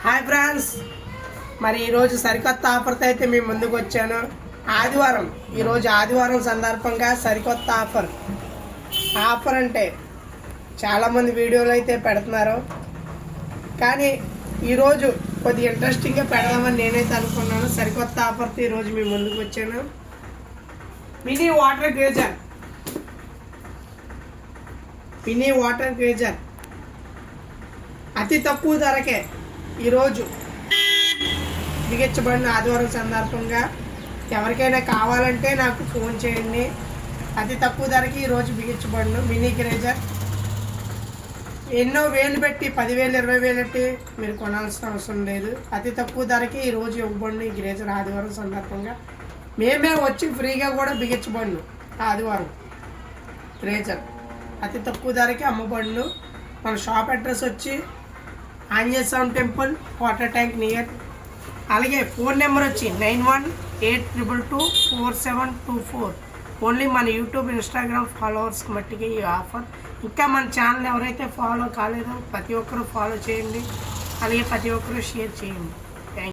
Hi friends, మరి ఈరోజు సరికొత్త ఆఫర్తో అయితే మేము ముందుకు వచ్చాను. ఈరోజు ఆదివారం సందర్భంగా సరికొత్త ఆఫర్ అంటే చాలామంది వీడియోలు అయితే పెడుతున్నారు, కానీ ఈరోజు కొద్దిగా ఇంట్రెస్టింగ్గా పెడదామని నేనైతే అనుకున్నాను. సరికొత్త ఆఫర్తో ఈరోజు మేము ముందుకు వచ్చాను. మినీ వాటర్ గ్రేజర్ అతి తక్కువ ధరకే ఈరోజు బిగించబడిన ఆదివారం సందర్భంగా ఎవరికైనా కావాలంటే నాకు ఫోన్ చేయండి. అతి తక్కువ ధరకి ఈరోజు బిగించబడిన మినీ గ్రేజర్ ఎన్నో వేలు పెట్టి 10,000 20,000 పెట్టి మీరు కొనాల్సిన అవసరం లేదు. అతి తక్కువ ధరకి ఈరోజు ఇవ్వబడిన ఈ గ్రేజర్ ఆదివారం సందర్భంగా మేమే వచ్చి ఫ్రీగా కూడా బిగించబడిన ఆదివారం గ్రేజర్ అతి తక్కువ ధరకి అమ్మబడిన. మన షాప్ అడ్రస్ వచ్చి ఆంజనేయ స్వామి టెంపుల్, వాటర్ ట్యాంక్ నియర్. అలాగే ఫోన్ నెంబర్ వచ్చి 9182224724. ఓన్లీ మన యూట్యూబ్ ఇన్స్టాగ్రామ్ ఫాలోవర్స్ మట్టికి ఈ ఆఫర్. ఇంకా మన ఛానల్ ఎవరైతే ఫాలో కాలేదో ప్రతి ఒక్కరూ ఫాలో చేయండి, అలాగే ప్రతి ఒక్కరూ షేర్ చేయండి.